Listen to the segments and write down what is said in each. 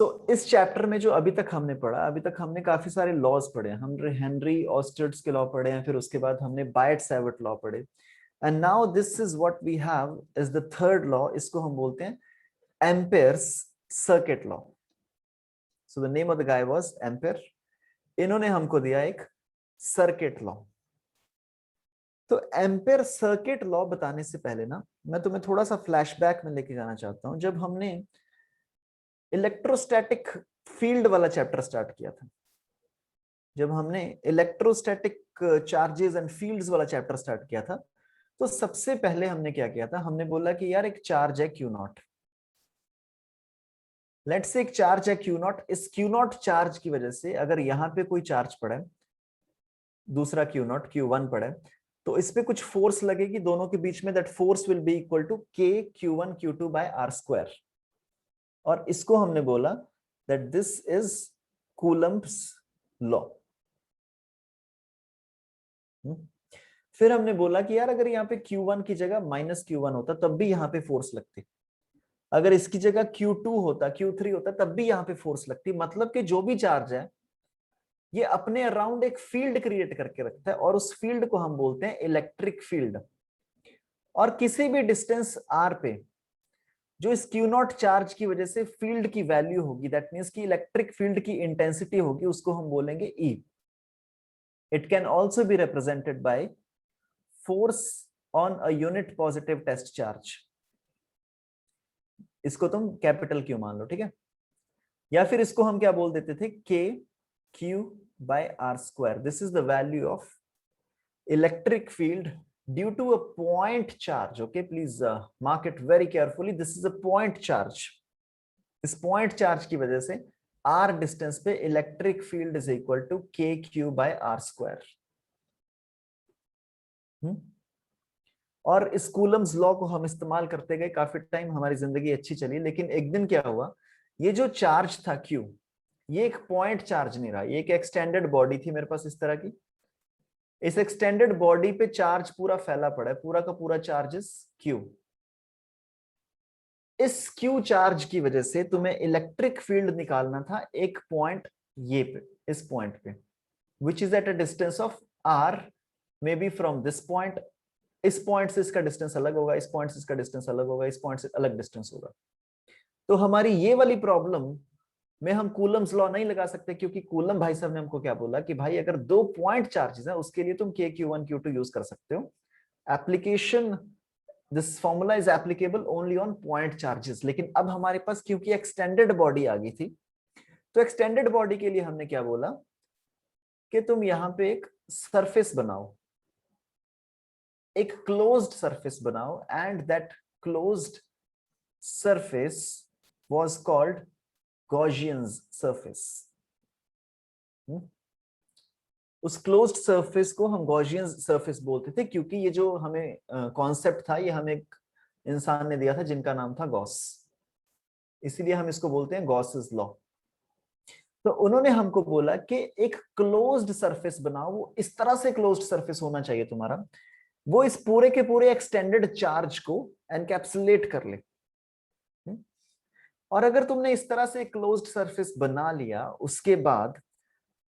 तो इस चैप्टर में जो अभी तक हमने पढ़ा, अभी तक हमने काफी सारे लॉज पढ़े हैं। हमने हेनरी ऑस्टर्ट्स के लॉ पढ़े हैं, फिर उसके बाद हमने बायट-सैवर्ट लॉ पढ़े। And now this is what we have is the third law. इसको हम बोलते हैं Ampere's circuit law. So the name of the guy was Ampere. इन्होंने हमको दिया एक सर्किट लॉ। तो एम्पेयर सर्किट लॉ बताने से पहले ना मैं तुम्हें थोड़ा सा फ्लैशबैक में लेके जाना चाहता हूं, जब हमने इलेक्ट्रोस्टैटिक फील्ड वाला चैप्टर स्टार्ट किया था। जब हमने इलेक्ट्रोस्टैटिक चार्जेस एंड फील्ड्स वाला चैप्टर स्टार्ट किया था, तो सबसे पहले हमने क्या किया था, हमने बोला कि यार एक चार्ज है क्यू नॉट। लेट्स से एक चार्ज है क्यू नॉट। इस क्यू नॉट चार्ज की वजह से अगर यहां पे कोई चार्ज पड़ा है, दूसरा क्यू नॉट क्यू वन पड़ा है, तो इस पे कुछ फोर्स लगेगी दोनों के बीच में। That force will be equal to k q one q two by r square. और इसको हमने बोला that this is Coulomb's law. फिर हमने बोला कि यार अगर यहाँ पे Q1 की जगह माइनस Q1 होता तब भी यहाँ पे फोर्स लगती, अगर इसकी जगह Q2 होता, Q3 होता, तब भी यहाँ पे फोर्स लगती। मतलब कि जो भी चार्ज है ये अपने अराउंड एक फील्ड क्रिएट करके रखता है, और उस फील्ड को हम बोलते हैं इलेक्ट्रिक फील्ड। और किसी भी डिस्टेंस r पे जो इस Q नॉट चार्ज की वजह से फील्ड की वैल्यू होगी, दैट मीन्स की इलेक्ट्रिक फील्ड की इंटेंसिटी होगी, उसको हम बोलेंगे E। It can also be represented by force on a unit positive test charge. इसको तुम कैपिटल Q मान लो, ठीक है। या फिर इसको हम क्या बोल देते थे, K Q by R square. This is the value of electric field due to a point charge. Okay, please mark it very carefully. This is a point charge. इस point charge की वजह से R distance पे electric field is equal to K Q by R square. और इस Coulomb's law को हम इस्तेमाल करते गए काफी टाइम, हमारी जिंदगी अच्छी चली। लेकिन एक दिन क्या हुआ, ये जो चार्ज था Q, ये एक पॉइंट चार्ज नहीं रहा, ये एक एक्सटेंडेड बॉडी थी मेरे पास इस तरह की। इस एक्सटेंडेड बॉडी पे चार्ज पूरा फैला पड़ा है, पूरा का पूरा चार्जेस Q। इस Q चार्ज की वजह से तुम्हें इलेक्ट्रिक फील्ड निकालना था एक पॉइंट ये पे, इस पॉइंट पे, which is at a distance of R, may be from this point. इस पॉइंट से इसका डिस्टेंस अलग होगा, इस पॉइंट से इसका डिस्टेंस अलग होगा, इस पॉइंट से अलग डिस्टेंस होगा। तो हमारी ये वाली प्रॉब्लम में हम कूलम्स लॉ नहीं लगा सकते, क्योंकि कूलम भाई साहब ने हमको क्या बोला कि भाई अगर दो पॉइंट चार्जेस है उसके लिए तुम K Q1 Q2 यूज कर सकते हो। Application, this formula is applicable only on point charges. लेकिन अब हमारे पास क्योंकि एक्सटेंडेड बॉडी आ गई थी, तो एक्सटेंडेड बॉडी के लिए हमने क्या बोला कि तुम यहां पे एक सरफेस बनाओ, एक क्लोज्ड सरफेस बनाओ, and that closed surface was called Gaussian's surface. उस क्लोज्ड सरफेस को हम गॉसियन सरफेस बोलते थे, क्योंकि ये जो हमें कॉन्सेप्ट था ये हमें एक इंसान ने दिया था जिनका नाम था गॉस, इसीलिए हम इसको बोलते हैं गॉसेस लॉ। तो उन्होंने हमको बोला कि एक क्लोज्ड सरफेस बनाओ, वो इस तरह से क्लोज्ड सरफेस होना चाहिए तुम्हारा, वो इस पूरे के पूरे एक्सटेंडेड चार्ज को एनकैप्सुलेट कर ले। और अगर तुमने इस तरह से क्लोज्ड सरफेस बना लिया, उसके बाद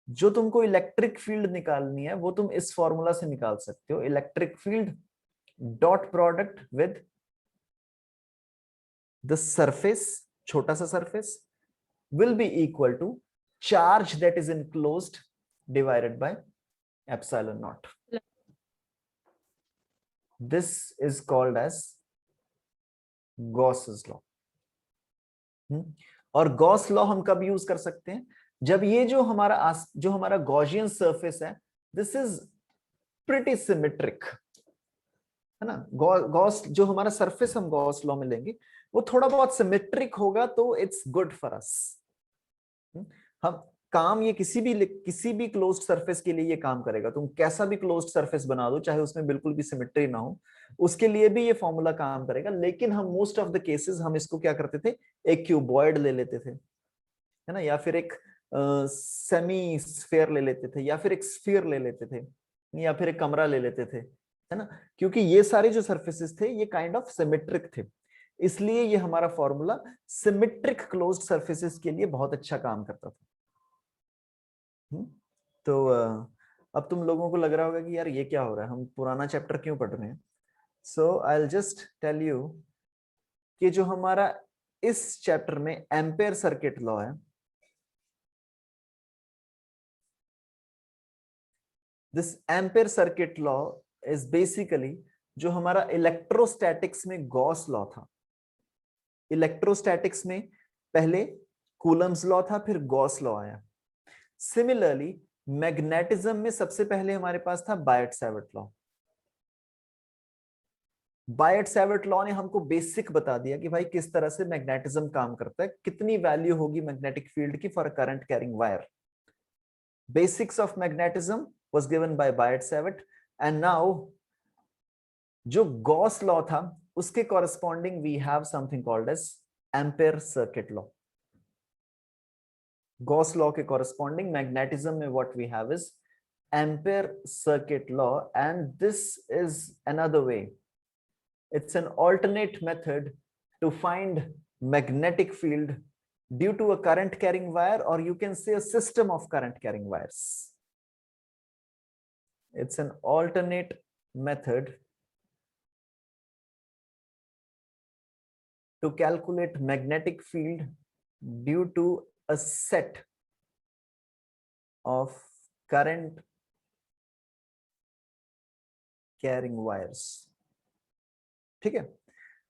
जो तुमको इलेक्ट्रिक फील्ड निकालनी है वो तुम इस फॉर्मूला से निकाल सकते हो। Electric field dot product with the surface, छोटा सा surface, will be equal to charge that is enclosed divided by epsilon naught. This is called as Gauss's law. और गॉस लॉ हम कब यूज कर सकते हैं, जब ये जो हमारा गॉसियन सरफेस है, दिस इज प्रिटी सिमेट्रिक, है ना। गॉस जो हमारा सरफेस हम गॉस लॉ में लेंगे वो थोड़ा बहुत सिमेट्रिक होगा, तो इट्स गुड फॉर अस। हम काम ये किसी भी क्लोज्ड सरफेस के लिए ये काम करेगा। तुम कैसा भी क्लोज्ड सरफेस बना दो, चाहे उसमें बिल्कुल भी सिमेट्री ना हो, उसके लिए भी ये फॉर्मूला काम करेगा। लेकिन हम मोस्ट ऑफ द केसेस हम इसको क्या करते थे, एक क्यूबॉइड ले लेते थे, है ना, या फिर एक सेमी स्फीयर ले लेते थे, या फिर एक स्फीयर ले लेते थे, या फिर एक कमरा ले लेते थे, है ना, क्योंकि ये सारे जो सरफेसेस थे ये काइंड ऑफ सिमेट्रिक थे। इसलिए ये हमारा फॉर्मूला सिमेट्रिक क्लोज्ड सरफेसेस के लिए बहुत अच्छा काम करता था। तो अब तुम लोगों को लग रहा होगा कि यार ये क्या हो रहा है, हम पुराना चैप्टर क्यों पढ़ रहे हैं। So I will just tell you कि जो हमारा इस चैप्टर में एम्पेयर सर्किट लॉ है, this Ampere circuit law is basically जो हमारा इलेक्ट्रोस्टैटिक्स में गॉस लॉ था। इलेक्ट्रोस्टैटिक्स में पहले कूलम्स लॉ था, फिर गॉस लॉ आया। सिमिलरली मैग्नेटिज्म में सबसे पहले हमारे पास था बायट-सैवर्ट लॉ। बायट-सैवर्ट लॉ ने हमको बेसिक बता दिया कि भाई किस तरह से मैग्नेटिज्म काम करता है, कितनी वैल्यू होगी मैग्नेटिक फील्ड की for current carrying wire. Basics of magnetism was given by Biot Savart and now जो गॉस लॉ था उसके corresponding we have something called as Ampere circuit law. Gauss law के कॉरेस्पॉन्डिंग मैग्नेटिज्म में what we have is Ampere circuit law, and this is another way, it's an alternate method to find magnetic field due to a current carrying wire, or you can say a system of current carrying wires. It's an alternate method to calculate magnetic field due to a set of current carrying wires. ठीक है,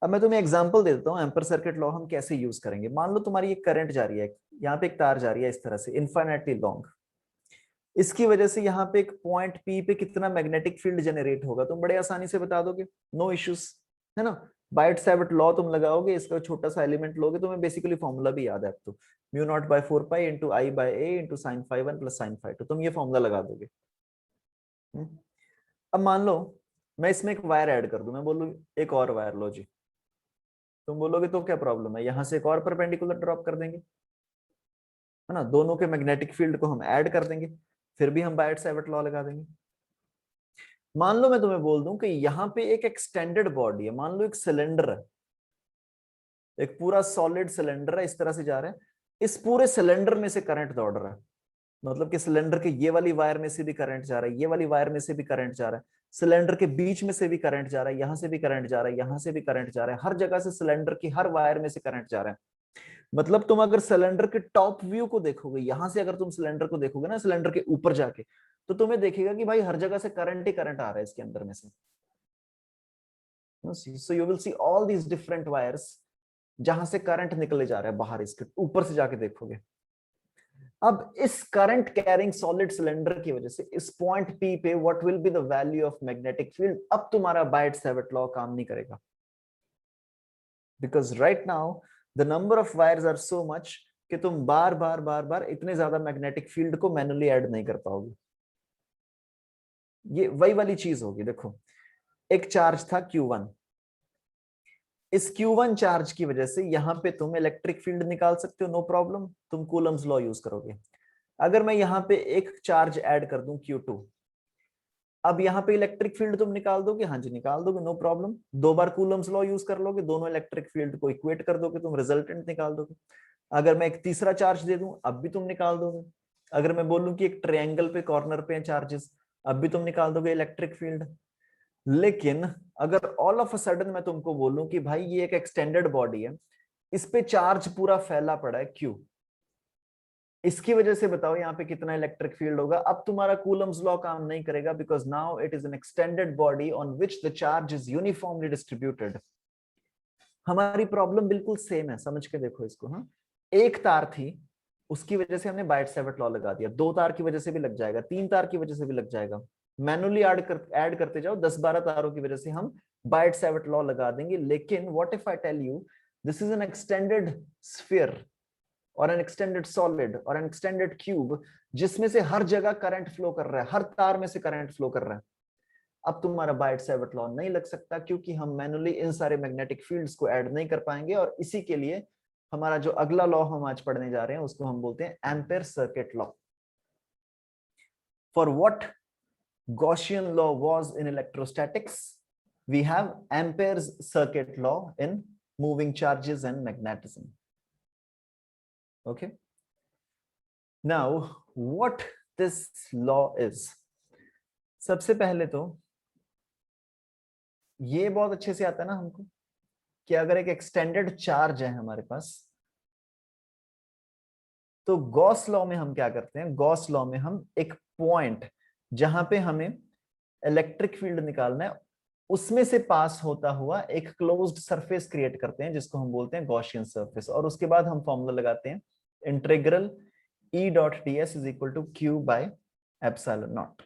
अब मैं तुम्हें example दे देता हूं ampere circuit law हम कैसे use करेंगे। मान लो तुम्हारी एक करंट जा रही है, यहाँ पे एक तार जा रही है इस तरह से इनफाइनाइटली लॉन्ग, इसकी वजह से यहाँ पे एक पॉइंट पी पे कितना मैग्नेटिक फील्ड जनरेट होगा तुम बड़े आसानी से बता दोगे, नो इश्यूज, है ना। बायट-सैवर्ट लॉ तुम लगाओगे, इसका छोटा सा एलिमेंट लोगे, तुम्हें बेसिकली फॉर्मूला भी याद है अब तो, mu naught by 4 pi into I by A into sine phi 1 plus sine phi 2, तुम ये फॉर्मूला लगा दोगे। अब मान लो मैं इसमें एक वायर ऐड कर दूं, मैं बोलूं एक और वायर लो जी, तुम बोलोगे तो क्या प्रॉब्लम है, यहां से एक और परपेंडिकुलर ड्रॉप कर देंगे, है ना, दोनों के मैग्नेटिक फील्ड को हम ऐड कर देंगे, फिर भी हम बायट-सैवर्ट लॉ लगा देंगे। मान लो मैं तुम्हें बोल दूं कि यहाँ पे एक एक्सटेंडेड बॉडी है, मान लो एक सिलेंडर है, एक पूरा सॉलिड सिलेंडर है, इस तरह से जा रहा है, इस पूरे सिलेंडर में से करंट दौड़ रहा है, मतलब कि सिलेंडर के ये वाली वायर में से भी करंट जा रहा है, ये वाली वायर में से भी करंट जा रहा है, सिलेंडर के बीच में से भी करंट जा रहा है, यहां से भी करंट जा रहा है, यहां से भी करंट जा रहा है, हर जगह से सिलेंडर की हर वायर में से करंट जा रहा है। मतलब तुम अगर सिलेंडर के टॉप व्यू को देखोगे, यहां से अगर तुम सिलेंडर को देखोगे ना, सिलेंडर के ऊपर जाके, तो तुम्हें देखेगा कि भाई हर जगह से करंट ही करंट आ रहा है इसके अंदर में से। So you will see all these different wires जहां से करंट निकले जा रहा है बाहर, इसके ऊपर से जाके देखोगे। अब इस करंट कैरिंग सॉलिड सिलेंडर की वजह से इस पॉइंट पी पे what will be the value of magnetic field, अब तुम्हारा बायट-सैवर्ट लॉ काम नहीं करेगा, because right now the number of wires are so much कि तुम बार बार इतने ज्यादा मैग्नेटिक फील्ड को मैनुअली ऐड नहीं कर पाओगे। ये वही वाली चीज होगी, देखो एक चार्ज था Q1, इस Q1 चार्ज की वजह से यहाँ पे तुम इलेक्ट्रिक फील्ड निकाल सकते हो, नो प्रॉब्लम, तुम कूलम्स लॉ यूज करोगे। अगर मैं यहाँ पे एक चार्ज ऐड कर दूं Q2, अब यहाँ पे इलेक्ट्रिक फील्ड तुम निकाल दोगे, हाँ जी निकाल दोगे, नो प्रॉब्लम, दो बार कूलम्स लॉ यूज कर लोगे, दोनों इलेक्ट्रिक फील्ड को इक्वेट कर दोगे, तुम रिजल्टेंट निकाल दोगे। अगर मैं एक तीसरा चार्ज दे दूं, अब भी तुम निकाल दोगे। अगर मैं बोलूं कि एक ट्रायंगल पे कॉर्नर पे चार्जेस, अब भी तुम निकाल दोगे इलेक्ट्रिक फील्ड। लेकिन अगर ऑल ऑफ अ सडन मैं तुमको बोलूं कि भाई ये एक एक्सटेंडेड बॉडी है, इस पे चार्ज पूरा फैला पड़ा है Q, इसकी वजह से बताओ यहाँ पे कितना इलेक्ट्रिक फील्ड होगा। अब तुम्हारा कूलम्स लॉ काम नहीं करेगा, because now it is an extended body on which the charge is uniformly distributed. हमारी प्रॉब्लम बिल्कुल सेम है, समझ के देखो इसको। हाँ, एक तार थी, उसकी वजह से हमने बायट-सैवर्ट लॉ लगा दिया, दो तार की वजह से भी लग जाएगा, तीन तार की वजह से भी लग जाएगा, मैनुअली ऐड करते जाओ, 10-12 तारों की वजह से हम बायट-सैवर्ट लॉ लगा देंगे। लेकिन what if I tell you this is an extended sphere और एन एक्सटेंडेड सॉलिड और एन एक्सटेंडेड क्यूब, जिसमें से हर जगह करंट फ्लो कर रहा है, हर तार में से करंट फ्लो कर रहा है। अब तुम्हारा बायट-सैवर्ट लॉ नहीं लग सकता, क्योंकि हम मैनुअली इन सारे मैग्नेटिक फील्ड्स को ऐड नहीं कर पाएंगे। और इसी के लिए हमारा जो अगला लॉ हम आज पढ़ने जा रहे हैं उसको हम बोलते हैं ampere circuit law. For what Gaussian law was in electrostatics, we have Ampere's circuit law in moving charges and magnetism. Okay. Now, what this law is? सबसे पहले तो ये बहुत अच्छे से आता है ना हमको कि अगर एक एक्सटेंडेड चार्ज है हमारे पास, तो गॉस लॉ में हम क्या करते हैं? गॉस लॉ में हम एक पॉइंट जहां पे हमें इलेक्ट्रिक फील्ड निकालना है, उसमें से पास होता हुआ एक क्लोज्ड सरफेस क्रिएट करते हैं जिसको हम बोलते हैं गॉसियन सरफेस। और उसके बाद हम फॉर्मूला लगाते हैं integral E dot ds is equal to Q by epsilon naught.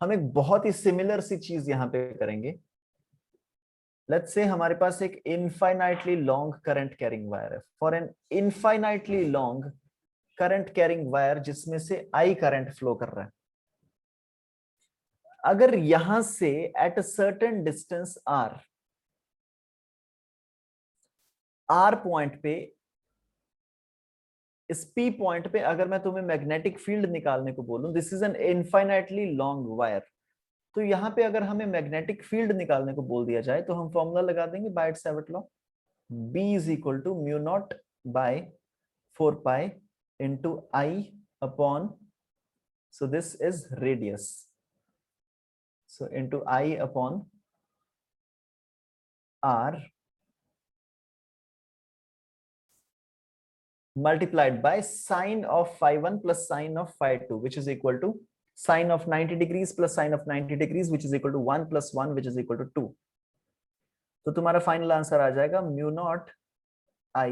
हम एक बहुत ही सिमिलर सी चीज यहां पे करेंगे। लेट्स से हमारे पास एक infinitely long current carrying wire है। For an infinitely long current carrying wire जिसमें से I करंट फ्लो कर रहा है, अगर यहां से at a certain distance r point पे, इस P पॉइंट पे अगर मैं तुम्हें मैग्नेटिक फील्ड निकालने को बोलूं, this is N infinitely long wire, तो यहां पे अगर हमें मैग्नेटिक फील्ड निकालने को बोल दिया जाए तो हम फॉर्मूला लगा देंगे Biot Savart law, B is equal to mu naught by 4 pi into I upon, so this is radius, so into I upon R multiplied by sine of phi 1 plus sine of phi 2, which is equal to sine of 90 degrees plus sine of 90 degrees, which is equal to 1 plus 1, which is equal to 2. तो तुम्हारा final answer आ जाएगा mu naught I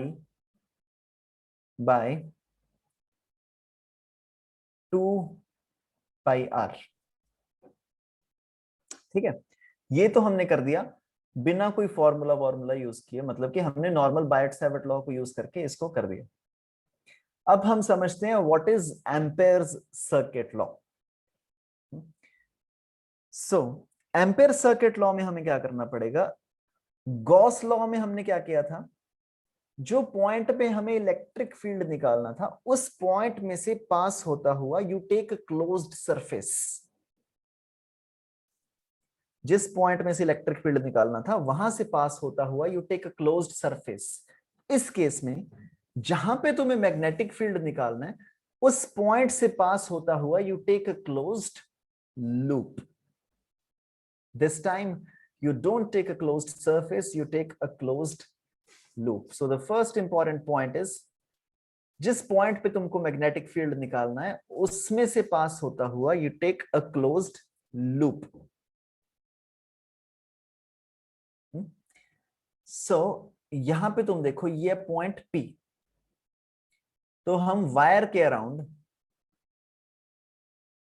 by 2 pi R। ठीक है, ये तो हमने कर दिया बिना कोई फॉर्मूला यूज किए, मतलब कि हमने नॉर्मल बायट-सैवर्ट लॉ को यूज करके इसको कर दिया। अब हम समझते हैं what is Ampere's circuit law. So ampere circuit law में हमें क्या करना पड़ेगा? गॉस लॉ में हमने क्या किया था? जो पॉइंट पे हमें इलेक्ट्रिक फील्ड निकालना था, उस पॉइंट में से पास होता हुआ यू टेक क्लोज्ड सरफेस। जिस पॉइंट में से इलेक्ट्रिक फील्ड निकालना था वहां से पास होता हुआ यू टेक क्लोज्ड सरफेस। इस केस में जहां पे तुम्हें मैग्नेटिक फील्ड निकालना है, उस पॉइंट से पास होता हुआ you take a closed loop. This time you don't take a closed surface, you take a closed loop. So the first important point is, जिस पॉइंट पे तुमको मैग्नेटिक फील्ड निकालना है उसमें से पास होता हुआ you take a closed loop. So यहां पे तुम देखो ये पॉइंट P, तो हम वायर के अराउंड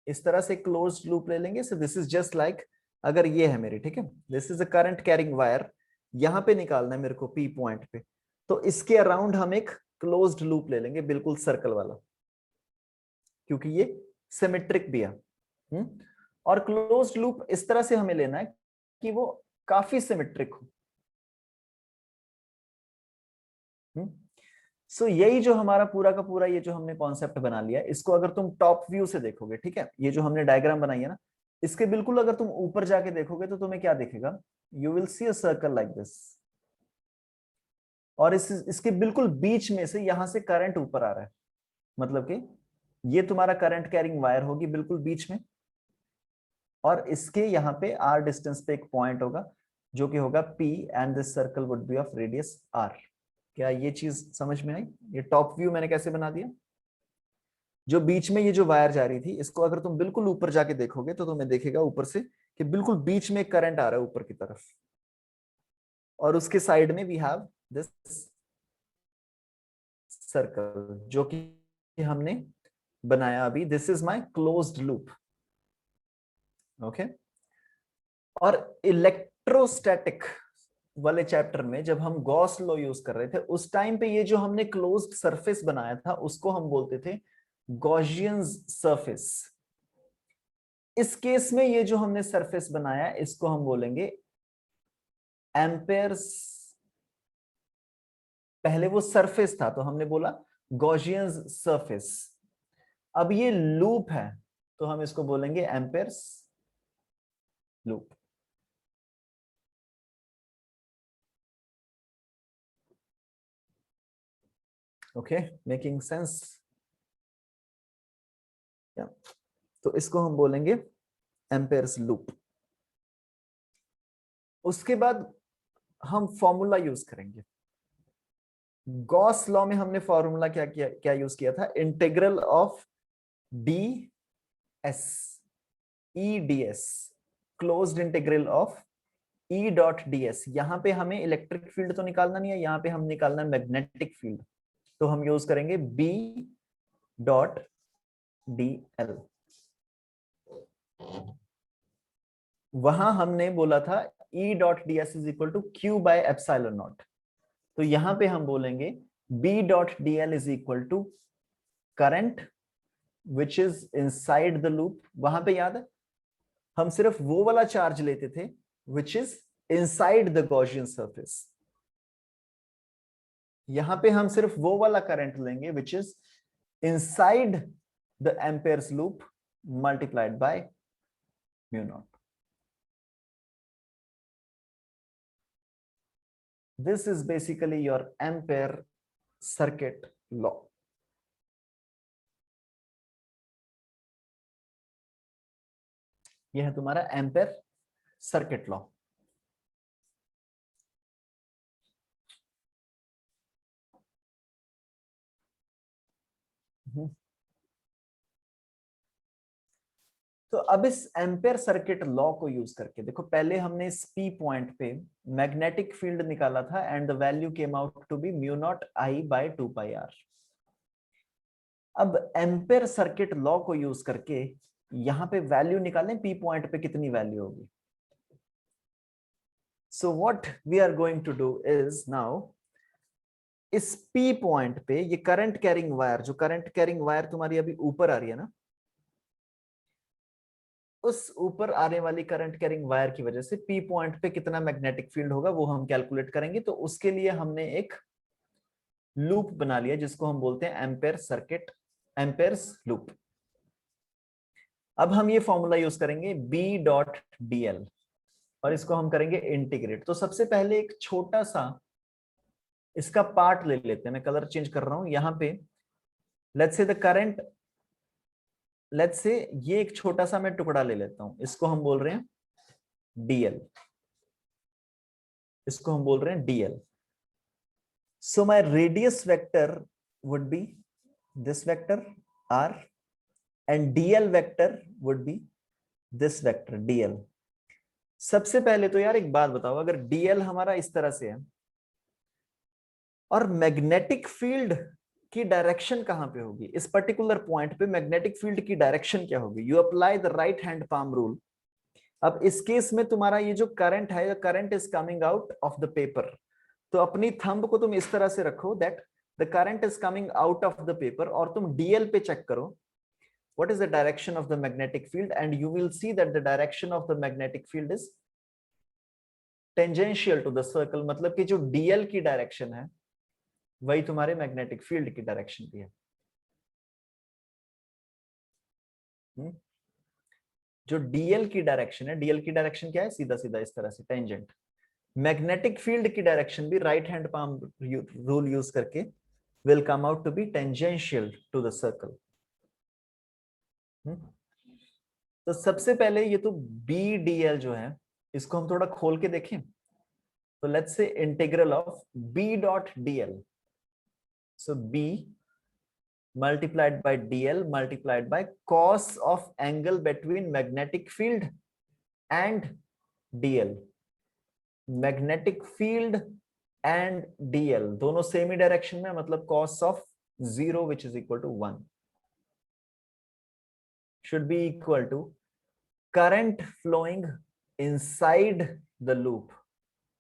इस तरह से क्लोज्ड लूप ले लेंगे। सो दिस इज जस्ट लाइक, अगर ये है मेरी, ठीक है, this is a current carrying wire, यहां पे निकालना है मेरे को P पॉइंट पे, तो इसके अराउंड हम एक क्लोज्ड लूप ले लेंगे, बिल्कुल सर्कल वाला, क्योंकि ये सिमेट्रिक भी है। और क्लोज्ड लूप इस तरह से हमें लेना है कि वो काफी सिमेट्रिक हो। सो यही जो हमारा पूरा का पूरा ये जो हमने कॉन्सेप्ट बना लिया, इसको अगर तुम टॉप व्यू से देखोगे, ठीक है, ये जो हमने डायग्राम बनाई है ना, इसके बिल्कुल अगर तुम ऊपर जाके देखोगे तो तुम्हें क्या दिखेगा? You will see a circle like this, और इसके बिल्कुल बीच में से यहां से करंट ऊपर आ रहा है, मतलब कि ये तुम्हारा करंट कैरिंग वायर होगी बिल्कुल बीच में, और इसके यहाँ पे r डिस्टेंस पे एक पॉइंट होगा जो कि होगा P, and this circle would be of radius r। क्या ये चीज समझ में आई? ये टॉप व्यू मैंने कैसे बना दिया। जो बीच में ये जो वायर जा रही थी, इसको अगर तुम बिल्कुल ऊपर जाके देखोगे तो तुम्हें देखेगा ऊपर से कि बिल्कुल बीच में करंट आ रहा है ऊपर की तरफ, और उसके साइड में वी हैव दिस सर्कल जो कि हमने बनाया अभी। This is my closed loop. Okay, और इलेक्ट्रोस्टैटिक वाले चैप्टर में जब हम गॉस लॉ यूज कर रहे थे, उस टाइम पे ये जो हमने क्लोज्ड सरफेस बनाया था उसको हम बोलते थे गॉसियन सरफेस। इस केस में ये जो हमने सरफेस बनाया इसको हम बोलेंगे एम्पेयर्स। पहले वो सरफेस था तो हमने बोला गॉसियन सरफेस, अब ये लूप है तो हम इसको बोलेंगे Ampere's loop. Okay, making sense? तो इसको हम बोलेंगे एम्पेयर्स लूप। उसके बाद हम फॉर्मूला यूज करेंगे। गॉस लॉ में हमने फॉर्मूला क्या यूज किया था? Integral of D S, E D S, closed integral of E dot d S. यहां पे हमें इलेक्ट्रिक फील्ड तो निकालना नहीं है, यहां पे हम निकालना है मैग्नेटिक फील्ड। तो हम यूज करेंगे बी डॉट डी एल। वहां हमने बोला था E dot d S is equal to Q by epsilon naught. तो यहां पे हम बोलेंगे B dot d L is equal to current which is inside the loop. वहां पे याद है हम सिर्फ वो वाला चार्ज लेते थे विच is inside the Gaussian surface. यहां पे हम सिर्फ वो वाला करंट लेंगे विच is inside the Ampere's loop multiplied by mu not. This is basically your ampere circuit law. यह है तुम्हारा एम्पेयर सर्किट लॉ। तो अब इस एम्पेयर सर्किट लॉ को यूज करके देखो, पहले हमने इस पी पॉइंट पे मैग्नेटिक फील्ड निकाला था and the value came out to be mu naught I by 2 pi R. अब एम्पेयर सर्किट लॉ को यूज करके यहां पे वैल्यू निकालें, पी पॉइंट पे कितनी वैल्यू होगी। So what we are going to do is now, इस पी पॉइंट पे ये करंट कैरिंग वायर, जो करंट कैरिंग वायर तुम्हारी अभी ऊपर आ रही है ना, उस ऊपर आने वाली करंट कैरिंग वायर की वजह से पी पॉइंट पे कितना मैग्नेटिक फील्ड होगा वो हम कैलकुलेट करेंगे। तो उसके लिए हमने एक लूप बना लिया जिसको हम बोलते हैं एम्पेयर सर्किट, एम्पेयर्स लूप। अब हम ये फॉर्मूला यूज करेंगे बी डॉट डी एल और इसको हम करेंगे इंटीग्रेट। तो सबसे पहले एक छोटा सा इसका पार्ट ले लेते हैं। मैं कलर चेंज कर रहा हूं यहां पे। Let's say the current, let's say ये एक छोटा सा मैं टुकड़ा ले लेता हूं, इसको हम बोल रहे हैं डीएल, इसको हम बोल रहे हैं DL. So my radius vector would be this vector r and dl vector would be this vector dl। सबसे पहले तो यार एक बात बताओ, अगर dl हमारा इस तरह से है और मैग्नेटिक फील्ड की डायरेक्शन कहां पे होगी, इस पर्टिकुलर पॉइंट पे मैग्नेटिक फील्ड की डायरेक्शन क्या होगी? You apply the right hand palm rule. अब इस केस में तुम्हारा ये जो करंट है, current is coming out of the paper. तो अपनी थंब को तुम इस तरह से रखो that the current is coming out of the paper, और तुम डीएल पे चेक करो what is the direction of the magnetic field and you will see that the direction of the magnetic field is tangential to the circle. मतलब कि जो DL की direction है वही तुम्हारे मैग्नेटिक फील्ड की डायरेक्शन भी है। जो डीएल की डायरेक्शन है, डीएल की डायरेक्शन क्या है? सीधा सीधा इस तरह से टेंजेंट। मैग्नेटिक फील्ड की डायरेक्शन भी right hand palm rule use करके will come out to be tangential to the circle। तो सबसे पहले ये तो BDL जो है इसको हम थोड़ा खोल के देखें। तो let's say integral of B dot DL, so B multiplied by DL multiplied by cos of angle between magnetic field and DL। Magnetic field and DL दोनों सेम ही डायरेक्शन में, मतलब cos of 0 which is equal to 1 should be equal to current flowing inside the loop।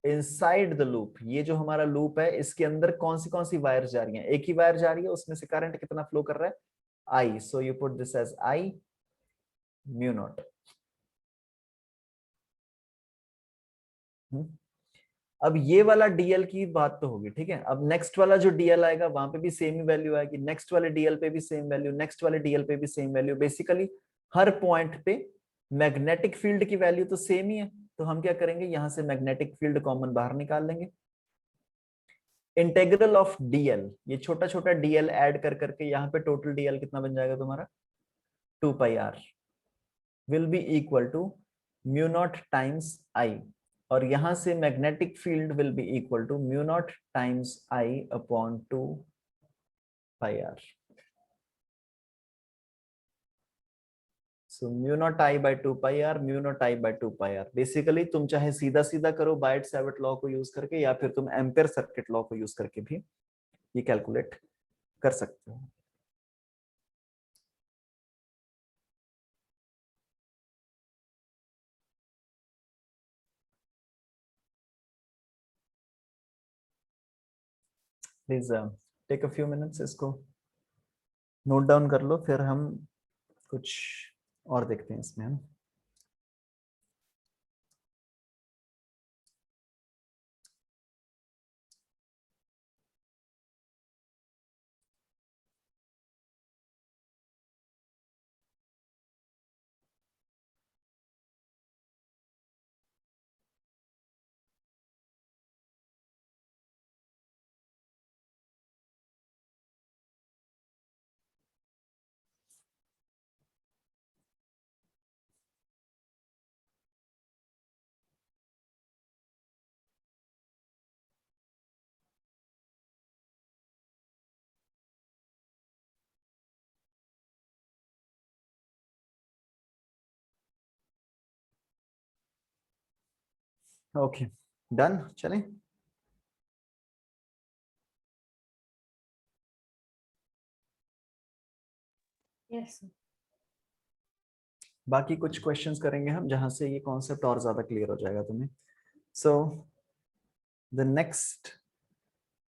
inside the loop, ये जो हमारा loop है इसके अंदर कौन सी वायर जा रही है? एक ही वायर जा रही है, उसमें से करंट कितना फ्लो कर रहा है? I, so you put this as I mu naught। अब ये वाला डीएल की बात तो होगी, ठीक है। अब नेक्स्ट वाला जो डीएल आएगा वहां पे भी सेम ही वैल्यू आएगी, नेक्स्ट वाले डीएल पे भी सेम वैल्यू, नेक्स्ट वाले डीएल पे भी सेम वैल्यू। बेसिकली हर पॉइंट पे मैग्नेटिक फील्ड की वैल्यू तो सेम ही है। तो हम क्या करेंगे, यहां से मैग्नेटिक फील्ड कॉमन बाहर निकाल लेंगे। इंटेग्रल ऑफ डीएल, ये छोटा छोटा डीएल ऐड कर करके यहाँ पे टोटल डीएल कितना बन जाएगा तुम्हारा, 2πr will be equal to mu naught times I, और यहां से magnetic field will be equal to mu naught times I upon 2πr. So mu naught I by 2πr, mu naught I by 2πr. Basically तुम चाहे सीधा सीधा करो बायट-सैवर्ट law को use करके, या फिर तुम एम्पेयर सर्किट लॉ को यूज करके भी ये कैलकुलेट कर सकते हो. Please take a few minutes, इसको नोट डाउन कर लो, फिर हम कुछ और देखते हैं इसमें हम. ओके, डन, चलें. यस. बाकी कुछ क्वेश्चंस करेंगे हम जहां से ये कॉन्सेप्ट और ज्यादा क्लियर हो जाएगा तुम्हें. सो द नेक्स्ट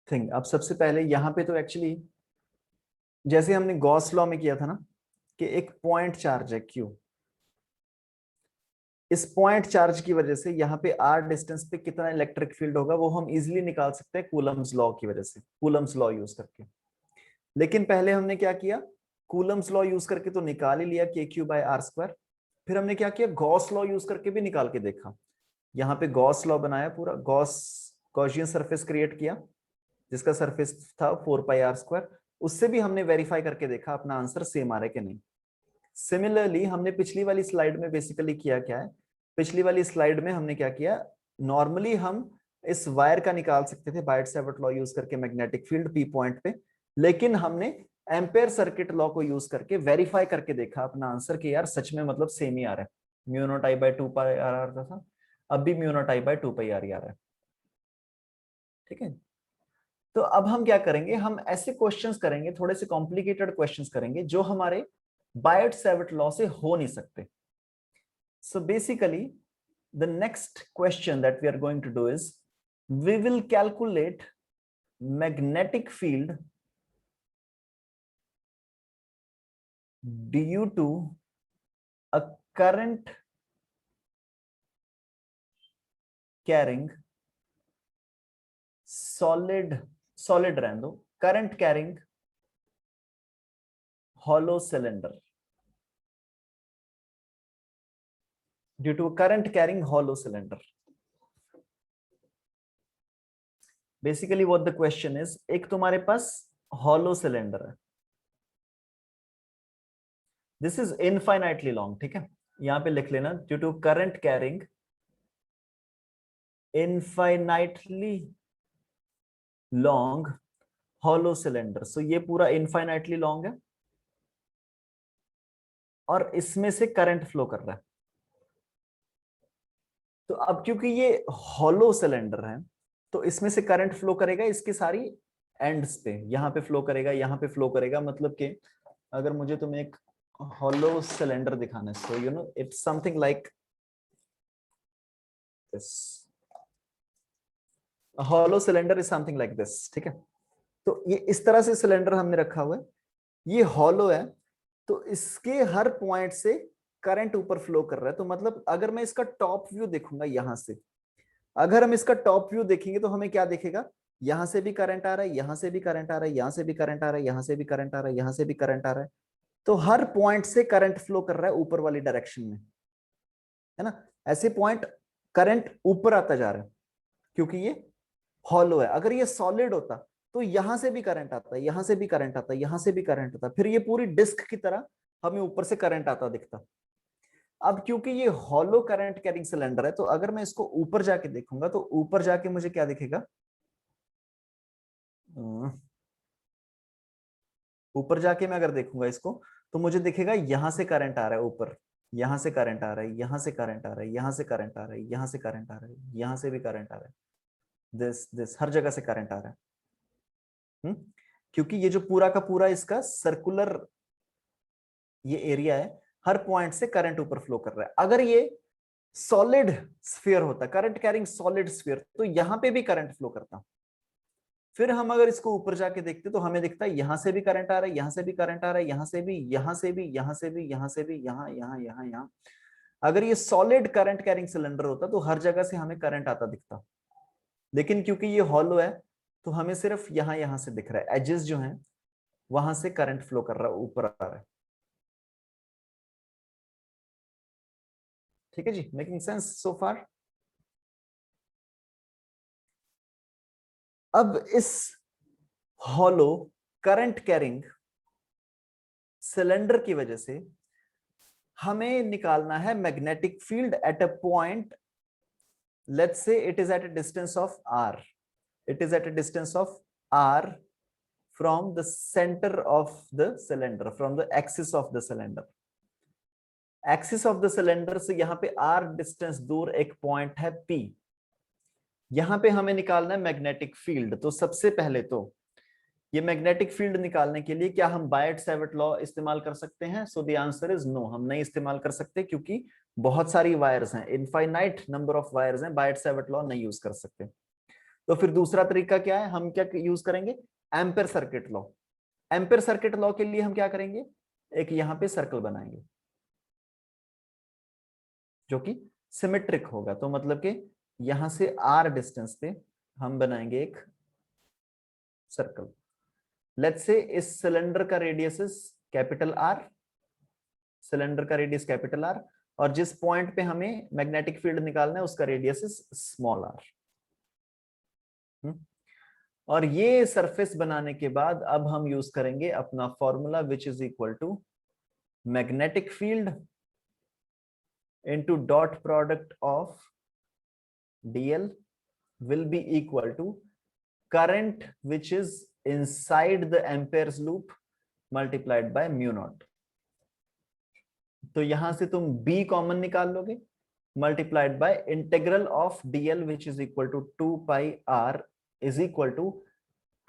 थिंग, अब सबसे पहले यहाँ पे तो एक्चुअली जैसे हमने गॉस लॉ में किया था ना, कि एक पॉइंट चार्ज है Q, इस पॉइंट चार्ज की वजह से यहाँ पे r डिस्टेंस पे कितना इलेक्ट्रिक फील्ड होगा वो हम इजीली निकाल सकते हैं कूलम्स लॉ की वजह से, कूलम्स लॉ यूज करके. लेकिन पहले हमने क्या किया, कूलम्स लॉ यूज करके तो निकाल ही लिया KQ/r². फिर हमने क्या किया, गॉस लॉ यूज करके भी निकाल के देखा. यहाँ पे गॉस लॉ बनाया, पूरा गॉसियन सरफेस क्रिएट किया जिसका सरफेस था 4πr². उससे भी हमने वेरीफाई करके देखा अपना आंसर सेम आ रहा है कि नहीं. सिमिलरली हमने पिछली वाली स्लाइड में बेसिकली किया क्या है, पिछली वाली स्लाइड में हमने क्या किया, नॉर्मली हम इस वायर का निकाल सकते थे बायट-सैवर्ट लॉ यूज करके मैग्नेटिक फील्ड पी पॉइंट पे, लेकिन हमने एम्पेयर सर्किट लॉ को यूज करके वेरीफाई करके देखा अपना आंसर कि यार सच में मतलब सेम ही आ रहा है. Mu naught I by 2πr आ रहा था, अब भी mu naught I by 2πr ही आ रहा है. ठीक है, तो अब हम क्या करेंगे, हम ऐसे क्वेश्चंस करेंगे, थोड़े से कॉम्प्लिकेटेड क्वेश्चंस करेंगे जो हमारे बायट-सैवर्ट लॉ से हो नहीं सकते. So basically the next question that we are going to do is we will calculate magnetic field due to a current carrying solid रहने दो, current carrying hollow cylinder, due to a current carrying hollow cylinder. Basically what the question is, एक तुम्हारे पास hollow cylinder है, this is infinitely long. ठीक है, यहां पे लिख लेना, due to current carrying infinitely long hollow cylinder. So ये पूरा infinitely long है और इसमें से करंट फ्लो कर रहा है. तो अब क्योंकि ये हॉलो सिलेंडर है तो इसमें से करंट फ्लो करेगा इसकी सारी एंड्स पे, यहां पे फ्लो करेगा, यहां पे फ्लो करेगा. मतलब कि अगर मुझे तुम्हें एक हॉलो सिलेंडर दिखाना है, so you know it's something like this, hollow cylinder is something like this. ठीक है, तो ये इस तरह से सिलेंडर हमने रखा हुआ है, ये हॉलो है, तो इसके हर पॉइंट से करंट ऊपर फ्लो कर रहा है. तो मतलब अगर मैं इसका टॉप व्यू देखूंगा यहां से, अगर हम इसका टॉप व्यू देखेंगे तो हमें क्या दिखेगा, यहां से भी करंट आ रहा है, यहां से भी करंट आ रहा है, यहां से भी करंट आ रहा है, यहां से भी करंट आ रहा है, यहां से भी करंट आ रहा है. तो हर पॉइंट से करंट फ्लो कर रहा है ऊपर वाली डायरेक्शन में, है ना. ऐसे पॉइंट करंट ऊपर आता जा रहा है क्योंकि ये हॉलो है। अगर ये सॉलिड होता तो यहां से भी करंट आता, यहां से भी करंट आता, यहां से भी करंट आता, फिर ये पूरी डिस्क की तरह हमें ऊपर से करंट आता दिखता। अब क्योंकि ये हॉलो करंट कैरिंग सिलेंडर है, तो अगर मैं इसको ऊपर जाके देखूंगा तो ऊपर जाके मुझे क्या दिखेगा, ऊपर जाके मैं अगर देखूंगा इसको तो मुझे दिखेगा यहां से करंट आ रहा है ऊपर, यहां से करंट आ रहा है, यहां से करंट आ रहा है, यहां से करंट आ रहा है, यहां से करंट आ रहा है, यहां से भी करंट आ रहा है, दिस हर जगह से करंट आ रहा है। क्योंकि ये जो पूरा का पूरा इसका सर्कुलर ये एरिया है, हर पॉइंट से करंट ऊपर फ्लो कर रहा है। अगर ये सॉलिड स्फीयर होता, करंट कैरिंग सॉलिड स्फीयर, तो यहां पे भी करंट फ्लो करता। फिर हम अगर इसको ऊपर जाके देखते तो हमें दिखता है यहां से भी करंट आ रहा है, यहां से भी करंट आ रहा है, यहां से भी, यहां से भी, यहां से भी, यहां से भी, यहां, यहां, यहां, यहां। अगर ये सॉलिड करंट कैरिंग सिलेंडर होता तो हर जगह से हमें करंट आता दिखता। लेकिन क्योंकि ये हॉलो है तो हमें सिर्फ यहां यहां से दिख रहा है, एजेस जो हैं वहां से करंट फ्लो कर रहा है, ऊपर आ रहा है। ठीक है जी, मेकिंग सेंस सो फार। अब इस हॉलो करंट कैरिंग सिलेंडर की वजह से हमें निकालना है magnetic field at a point, let's say it is at a distance of r, it is at a distance of r from the center of the cylinder, from the axis of the cylinder। Axis of the cylinder से यहां पे r distance दूर एक point है p। यहां पे हमें निकालना है मैग्नेटिक फील्ड। तो सबसे पहले तो ये मैग्नेटिक फील्ड निकालने के लिए क्या हम बायट-सैवर्ट लॉ इस्तेमाल कर सकते हैं? So the answer is no, हम नहीं इस्तेमाल कर सकते क्योंकि बहुत सारी वायर्स हैं, इनफाइनाइट नंबर ऑफ वायर्स हैं, बायट-सैवर्ट लॉ नहीं यूज कर सकते। तो फिर दूसरा तरीका क्या है, हम क्या यूज करेंगे, ampere circuit law. Ampere circuit law के लिए हम क्या करेंगे, एक यहां पे सर्कल बनाएंगे जो कि सिमेट्रिक होगा। तो मतलब कि यहां से r डिस्टेंस पे हम बनाएंगे एक सर्कल। लेट्स से इस सिलेंडर का radius is capital R, cylinder का रेडियस कैपिटल R, और जिस पॉइंट पे हमें मैग्नेटिक फील्ड निकालना है उसका रेडियस इज स्मॉल r। और ये सरफेस बनाने के बाद अब हम यूज करेंगे अपना formula which is equal to magnetic field into dot product of dl will be equal to current which is inside the amperes loop multiplied by mu naught। तो यहां से तुम b कॉमन निकाल लोगे, multiplied by integral of dl which is equal to 2 pi r is equal to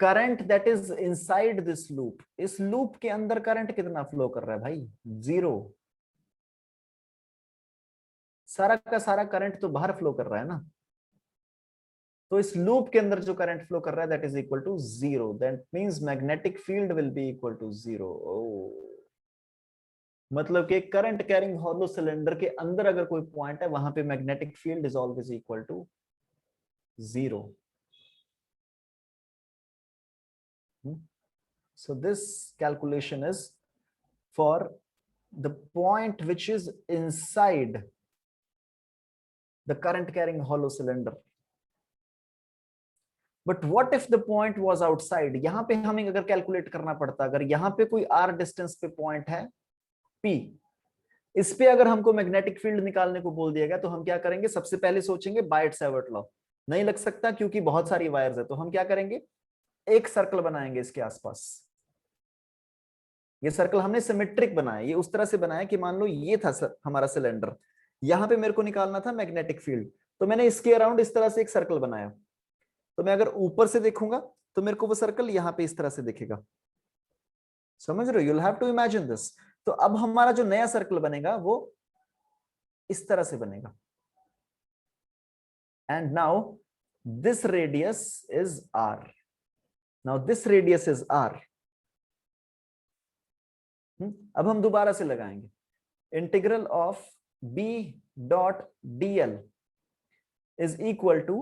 current that is inside this loop. इस loop के अंदर current कितना फ्लो कर रहा है भाई, 0। सारा का सारा करंट तो बाहर फ्लो कर रहा है ना, तो इस लूप के अंदर जो करंट फ्लो कर रहा है that is equal to 0, that means magnetic field will be equal to 0। मतलब कि करंट कैरिंग हॉलो सिलेंडर के अंदर अगर कोई पॉइंट है वहां पे magnetic field is always equal to 0। So this calculation is for the point which is inside the current carrying hollow cylinder। But what if the point was outside? यहां पे हमें अगर कैलकुलेट करना पड़ता, अगर यहां पे कोई r डिस्टेंस पे पॉइंट है p, इस पे अगर हमको मैग्नेटिक फील्ड निकालने को बोल दिया गया तो हम क्या करेंगे, सबसे पहले सोचेंगे बायट-सैवर्ट लॉ। नहीं लग सकता क्योंकि बहुत सारी वायर्स है, तो हम क्या करेंगे, एक सर्कल बनाएंगे इसके आसपास। ये सर्कल हमने सिमेट्रिक बनाया, ये उस तरह से बनाया कि मान लो ये था हमारा सिलेंडर, यहां पे मेरे को निकालना था मैग्नेटिक फील्ड, तो मैंने इसके अराउंड इस तरह से एक सर्कल बनाया। तो मैं अगर ऊपर से देखूंगा तो मेरे को वो सर्कल यहां पे इस तरह से दिखेगा। समझ रहे हो, you will have to imagine this. तो अब हमारा जो नया सर्कल बनेगा वो इस तरह से बनेगा, and now this radius is r, now this radius is r। अब हम दोबारा से लगाएंगे, integral of b dot dl is equal to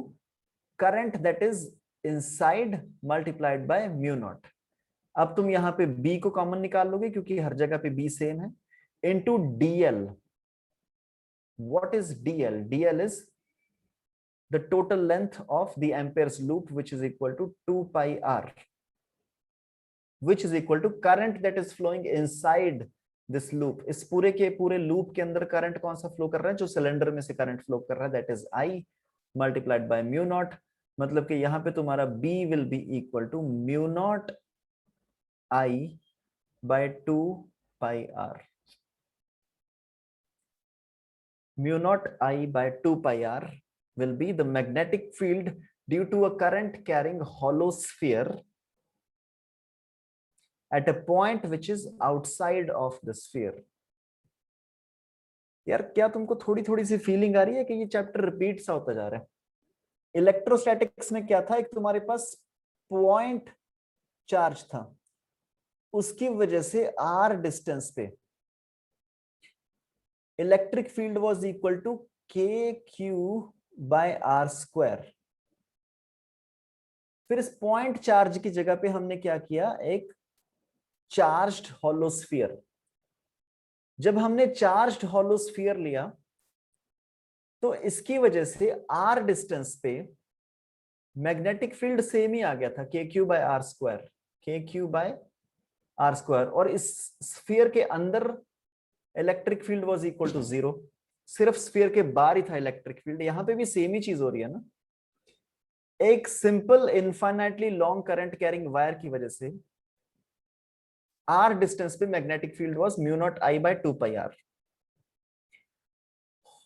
current that is inside multiplied by mu naught. अब तुम यहां पे b को कॉमन निकाल लोगे क्योंकि हर जगह पे b सेम है, into dl। What is dl? dl is the total length of the Ampere's loop, which is equal to 2 pi r, which is equal to current that is flowing inside this loop. इस पूरे के पूरे loop के अंदर current कौन सा flow कर रहा है, जो सिलेंडर में से करंट फ्लो कर रहा है, that is I multiplied by mu naught. मतलब कि यहाँ पे तुम्हारा B will be equal to mu naught I by 2 pi r. Mu naught I by 2 pi r will be the magnetic field due to a current carrying hollow sphere at a point which is outside of the sphere. यार क्या तुमको थोड़ी थोड़ी सी feeling आ रही है कि ये chapter repeat सा होता जा रहा है? इलेक्ट्रोस्टैटिक्स में क्या था, एक तुम्हारे पास पॉइंट चार्ज था, उसकी वजह से r डिस्टेंस पे electric field was equal to kq by r square. फिर इस पॉइंट चार्ज की जगह पे हमने क्या किया, एक चार्ज्ड हॉलो स्फीयर। जब हमने चार्ज्ड हॉलो स्फीयर लिया तो इसकी वजह से r डिस्टेंस पे मैग्नेटिक फील्ड सेम ही आ गया था, kq by r square, kq by r square. और इस स्फीयर के अंदर electric field was equal to 0, सिर्फ स्फीयर के बाहर ही था इलेक्ट्रिक फील्ड। यहां पे भी सेम ही चीज हो रही है ना। एक simple infinitely long current carrying wire की वजह से r डिस्टेंस पे magnetic field was mu naught I by 2 pi r।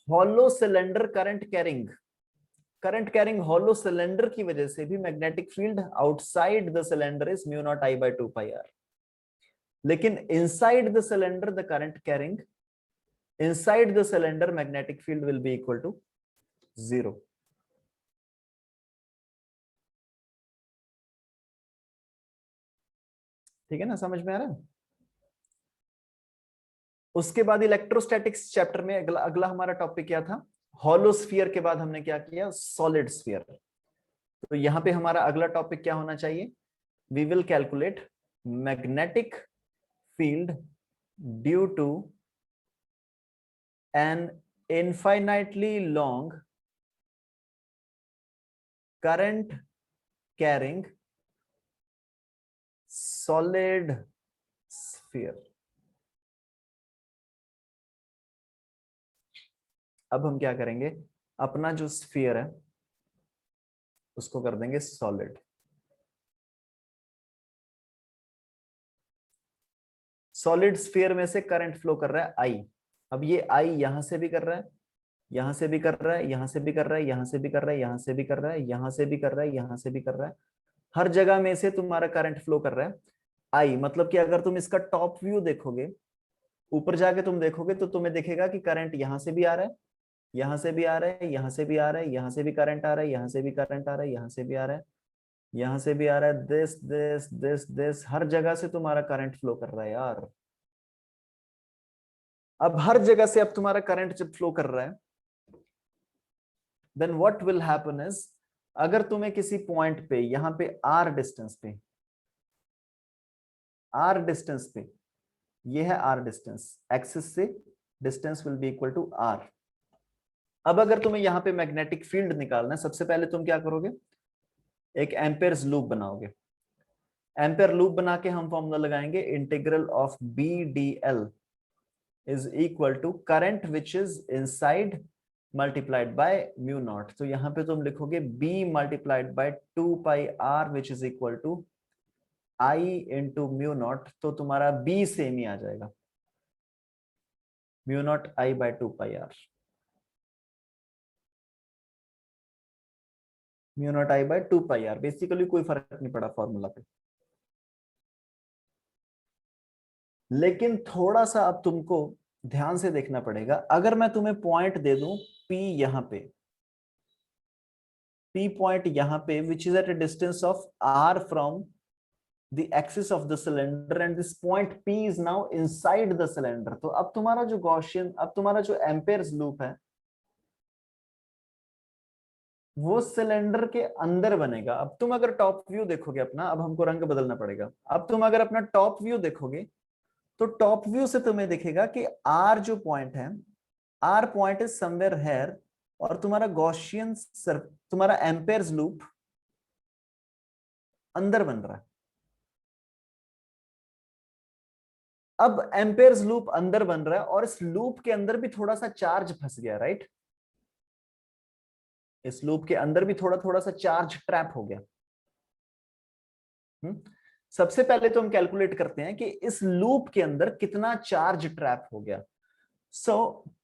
Hollow cylinder current carrying hollow cylinder की वजह से भी magnetic field outside the cylinder is mu naught I by 2 pi r। लेकिन inside the cylinder the current carrying inside the cylinder magnetic field will be equal to 0। ठीक है ना, समझ में आ रहा है? उसके बाद इलेक्ट्रोस्टैटिक्स चैप्टर में अगला हमारा टॉपिक क्या था, हॉलो स्फीयर के बाद हमने क्या किया, सॉलिड स्फीयर। तो यहां पे हमारा अगला टॉपिक क्या होना चाहिए, we will calculate magnetic field due to an infinitely long current carrying solid sphere। अब हम क्या करेंगे, अपना जो स्फीयर है उसको कर देंगे सॉलिड। सॉलिड स्फीयर में से करंट फ्लो कर रहा है I। अब ये I यहां से भी कर रहा है, यहां से भी कर रहा है, यहां से भी कर रहा है, यहां से भी कर रहा है, यहां से भी कर रहा है, यहां से भी कर रहा है, यहां से भी कर रहा है। हर जगह में से तुम्हारा करंट फ्लो कर रहा है I। मतलब कि अगर तुम इसका टॉप व्यू देखोगे, ऊपर जाके तुम देखोगे तो तुम्हें दिखेगा कि करंट यहां से भी आ रहा है, यहां से भी आ रहा है, यहां से भी आ रहा है, यहां से भी करंट आ रहा है, यहां से भी करंट आ रहा है, यहां से भी आ रहा है, यहां से भी आ रहा है, दिस दिस दिस दिस, हर जगह से तुम्हारा करंट फ्लो कर रहा है यार। अब हर जगह से अब तुम्हारा करंट जब फ्लो कर रहा है, then what will happen is, अगर तुम्हें किसी पॉइंट पे यहां पे r डिस्टेंस पे ये है r डिस्टेंस, एक्सिस से distance will be equal to r। अब अगर तुम्हें यहां पे मैग्नेटिक फील्ड निकालना है, सबसे पहले तुम क्या करोगे, एक एम्पेयर्स लूप बनाओगे। एम्पेयर लूप बना के हम फॉर्मूला लगाएंगे, integral of b dl is equal to current which is inside multiplied by mu naught। तो यहां पे तुम लिखोगे b multiplied by 2 pi r which is equal to I into mu naught। तो तुम्हारा b सेम ही आ जाएगा, mu naught I by 2 pi r, mu naught I by 2 pi r। Basically कोई फर्क नहीं पड़ा फॉर्मूला पे, लेकिन थोड़ा सा अब तुमको ध्यान से देखना पड़ेगा। अगर मैं तुम्हें पॉइंट दे दूं P यहां पे, P पॉइंट यहां पे which is at a distance of r from the axis of the cylinder and this point P is now inside the cylinder। तो अब तुम्हारा जो गॉसियन, अब तुम्हारा जो एम्पेयर्स लूप है वो सिलेंडर के अंदर बनेगा। अब तुम अगर टॉप व्यू देखोगे अपना, अब हमको रंग बदलना पड़ेगा। अब तुम अगर अपना टॉप व्यू देखोगे तो टॉप व्यू से तुम्हें दिखेगा कि R जो पॉइंट है, R point is somewhere here और तुम्हारा गॉसियन तुम्हारा एम्पेयर्स लूप अंदर बन रहा है। अब एम्पेयर्स लूप अंदर बन रहा है और इस लूप के अंदर भी थोड़ा सा चार्ज फंस गया, राइट? इस लूप के अंदर भी थोड़ा थोड़ा सा चार्ज ट्रैप हो गया। सबसे पहले तो हम कैलकुलेट करते हैं कि इस लूप के अंदर कितना चार्ज ट्रैप हो गया। सो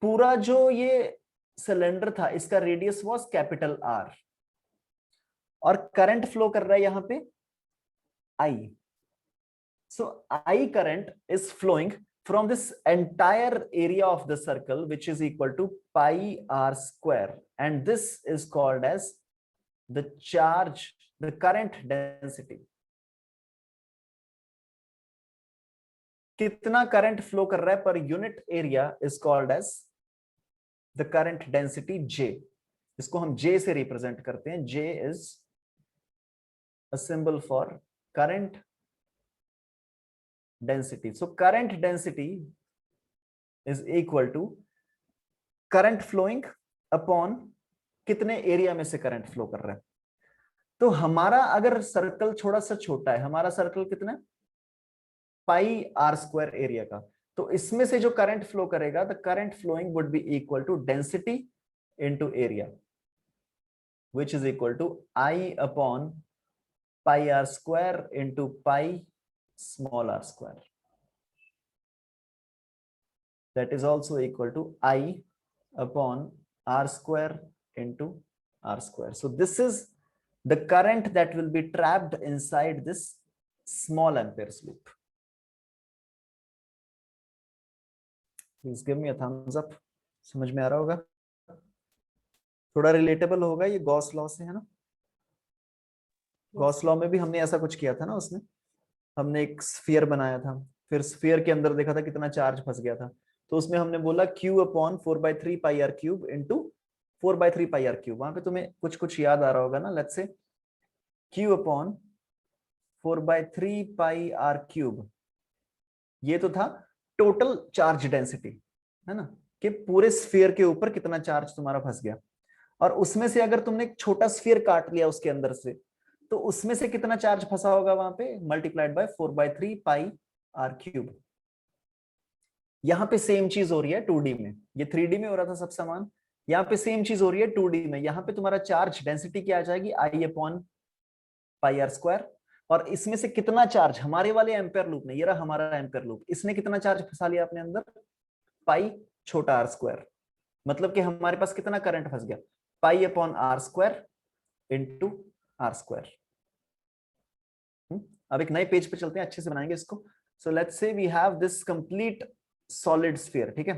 पूरा जो ये सिलेंडर था इसका रेडियस वाज कैपिटल आर और करंट फ्लो कर रहा है यहां पे I. So I current is flowing from this entire area of the circle, which is equal to pi r square, and this is called as the charge, the current density. कितना current flow कर रहा है पर unit area is called as the current density J. इसको हम J से represent करते हैं. J is a symbol for current density. So current density is equal to current flowing upon कितने एरिया में से करंट फ्लो कर रहा है. तो हमारा अगर सर्कल थोड़ा सा छोटा है, हमारा सर्कल कितना है पाई आर स्क्वायर एरिया का, तो इसमें से जो करंट फ्लो करेगा the current flowing would be equal to density into area, which is equal to I upon pi r square into pi small r square. That is also equal to I upon r square into r square. So this is the current that will be trapped inside this small amperes loop. Please give me a thumbs up. समझ में आ रहा होगा? थोड़ा relatable होगा, ये Gauss law से है ना. गॉस लॉ में भी हमने ऐसा कुछ किया था ना, उसमें हमने एक स्फीयर बनाया था, फिर स्फीयर के अंदर देखा था कितना चार्ज फंस गया था, तो उसमें हमने बोला Q upon 4/3 pi r cube into 4/3 pi r cube. वहां पे तुम्हें कुछ कुछ याद आ रहा होगा ना. Let's say Q upon 4/3 pi r cube, ये तो था टोटल चार्ज डेंसिटी, है ना, कि पूरे स्फीयर के ऊपर कितना चार्ज तुम्हारा फंस गया. और उसमें से अगर तुमने एक छोटा स्फीयर काट लिया उसके अंदर से, तो उसमें से कितना चार्ज फंसा होगा वहां पे, multiplied by 4/3 pi r cube. यहां पे सेम चीज हो रही है 2D में. ये 3D में हो रहा था सब सामान, यहाँ पे सेम चीज हो रही है 2D में. यहाँ पे तुम्हारा चार्ज डेंसिटी क्या आ जाएगी, I upon pi r square. और इसमें से कितना चार्ज हमारे वाले एम्पेयर लूप ने, ये रहा हमारा एम्पेयर लूप, इसने कितना चार्ज फंसा लिया अपने अंदर, पाई छोटा आर स्क्वायर. मतलब कि हमारे पास कितना करंट फंस गया, pi upon r square into r square. अब एक नए पेज पे चलते हैं, अच्छे से बनाएंगे इसको. So let's say we have this complete solid sphere. ठीक है,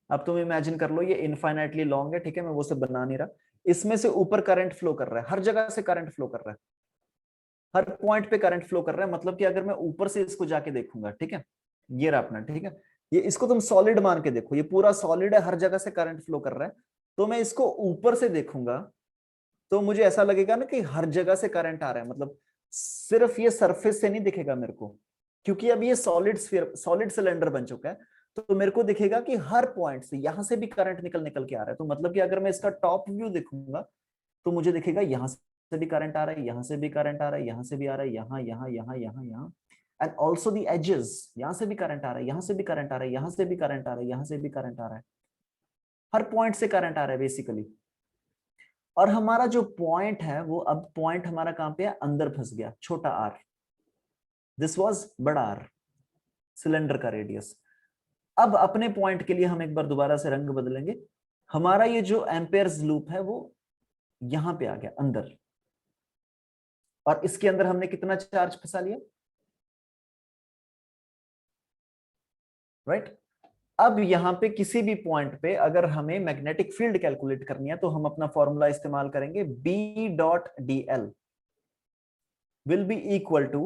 अब तुम इमेजिन कर लो ये इनफाइनाइटली लॉन्ग है. ठीक है, मैं वो सब बना नहीं रहा. इसमें से ऊपर करंट फ्लो कर रहा है, हर जगह से करंट फ्लो कर रहा है, हर पॉइंट पे करंट फ्लो कर रहा है. मतलब कि अगर मैं ऊपर से इसको जाके देखूंगा, ठीक है, ये रहा अपना, ठीक है, ये इसको तुम सॉलिड मान के देखो, ये पूरा सॉलिड है, हर जगह से करंट फ्लो कर रहा है. तो मैं इसको ऊपर से देखूंगा तो मुझे ऐसा लगेगा ना कि हर जगह से करंट आ रहा है. मतलब सिर्फ ये सरफेस से नहीं दिखेगा मेरे को, क्योंकि अब ये सॉलिड स्फीयर, सॉलिड सिलेंडर बन चुका है. तो मेरे को दिखेगा कि हर पॉइंट से, यहां से भी करंट निकल निकल के आ रहा है. तो मतलब कि अगर मैं इसका टॉप व्यू देखूंगा तो मुझे दिखेगा यहाँ से भी करंट आ रहा है, यहाँ से भी करंट आ रहा है, यहाँ से भी आ रहा है, यहाँ यहाँ यहाँ यहाँ यहाँ. एंड ऑल्सो दी एजेस, यहाँ से भी करंट आ रहा है, यहाँ से भी करंट आ रहा है, यहाँ से भी करंट आ रहा है, यहाँ से भी करंट आ रहा है. हर पॉइंट से करंट आ रहा है बेसिकली. और हमारा जो पॉइंट है वो, अब पॉइंट हमारा कहां पे है, अंदर फंस गया, छोटा आर. दिस वाज बड़ा आर, सिलेंडर का रेडियस. अब अपने पॉइंट के लिए हम एक बार दोबारा से रंग बदलेंगे. हमारा ये जो एम्पेयर्स लूप है वो यहां पे आ गया अंदर, और इसके अंदर हमने कितना चार्ज फंसा लिया, राइट. अब यहां पे किसी भी पॉइंट पे अगर हमें मैग्नेटिक फील्ड कैलकुलेट करनी है तो हम अपना फॉर्मूला इस्तेमाल करेंगे, B dot dl will be equal to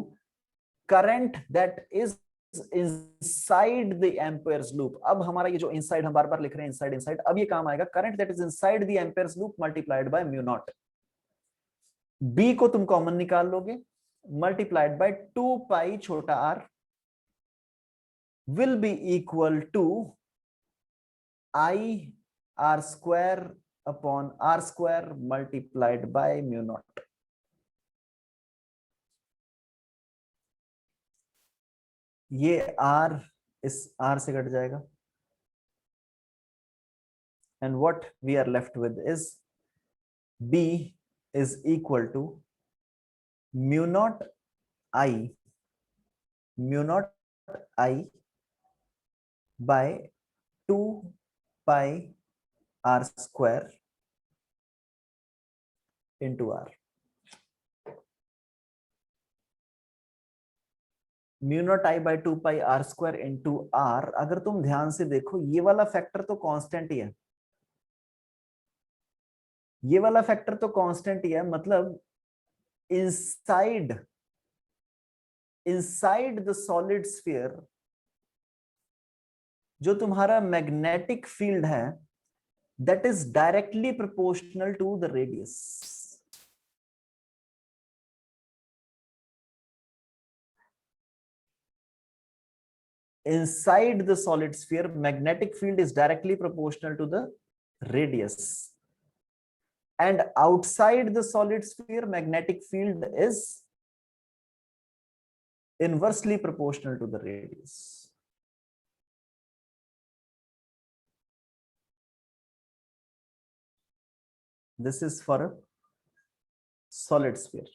current that is inside the amperes loop. अब हमारा ये जो इनसाइड हम बार बार लिख रहे हैं, इनसाइड इनसाइड, अब ये काम आएगा current that is inside the amperes loop multiplied by mu naught. B को तुम कॉमन निकाल लोगे, multiplied by 2 पाई छोटा r will be equal to I r square upon r square multiplied by mu naught. ये आर इस r से cut जाएगा and what we are left with is B is equal to mu naught I by 2 pi r square into r। Mu naught I by 2 pi r square into r, अगर तुम ध्यान से देखो ये वाला factor तो constant ही है, ये वाला फैक्टर तो कांस्टेंट ही है, मतलब इनसाइड द सॉलिड स्फीयर जो तुम्हारा मैग्नेटिक फील्ड है that is directly proportional to the radius. Inside the solid sphere, magnetic field is directly proportional to the radius. And outside the solid sphere, magnetic field is inversely proportional to the radius. This is for a solid sphere.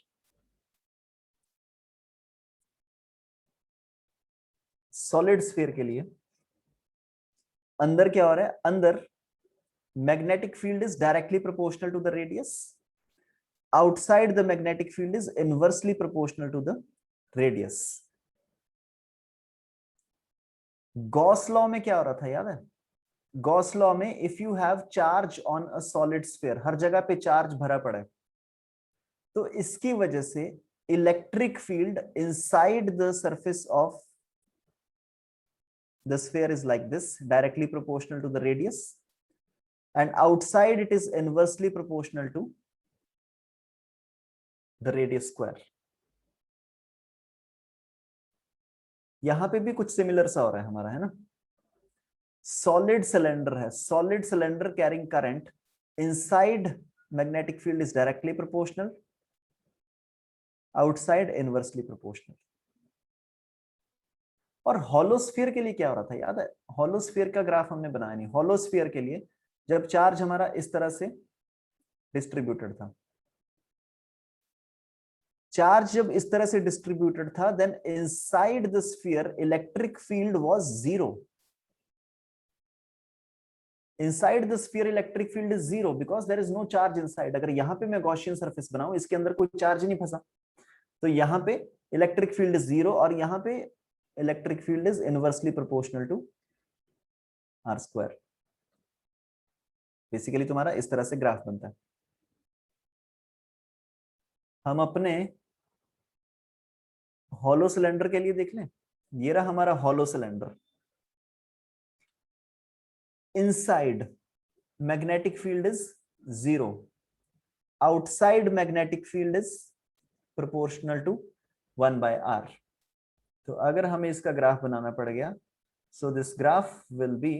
Solid sphere के लिए अंदर क्या हो रहा है, अंदर magnetic field is directly proportional to the radius, outside the magnetic field is inversely proportional to the radius. Gauss law में क्या हो रहा था याद है, गॉस लॉ में if you have charge on a solid sphere, हर जगह पे चार्ज भरा पड़ा है, तो इसकी वजह से electric field inside the surface of the sphere is like this, directly proportional to the radius, and outside it is inversely proportional to the radius square। यहां पे भी कुछ सिमिलर सा हो रहा है हमारा, है ना। सॉलिड सिलेंडर है, solid cylinder carrying current, inside magnetic field is directly proportional, outside inversely proportional. और हॉलोस्फीयर के लिए क्या हो रहा था याद है, हॉलोस्फीयर का ग्राफ हमने बनाया नहीं। हॉलोस्फीयर के लिए जब चार्ज हमारा इस तरह से डिस्ट्रीब्यूटेड था, चार्ज जब इस तरह से डिस्ट्रीब्यूटेड था, then inside the sphere electric field was zero. Inside the sphere electric field is zero because there is no charge inside. अगर यहां पे मैं गॉसियन सरफेस बनाऊं, इसके अंदर कोई चार्ज नहीं फंसा, तो यहां पे इलेक्ट्रिक फील्ड इज जीरो और यहां पे electric field is inversely proportional to r square. Basically तुम्हारा इस तरह से ग्राफ बनता है। हम अपने हॉलो सिलेंडर के लिए देख लें, ये रहा हमारा hollow cylinder. Inside magnetic field is zero, outside magnetic field is proportional to 1/r। तो अगर हमें इसका ग्राफ बनाना पड़ गया, so this graph will be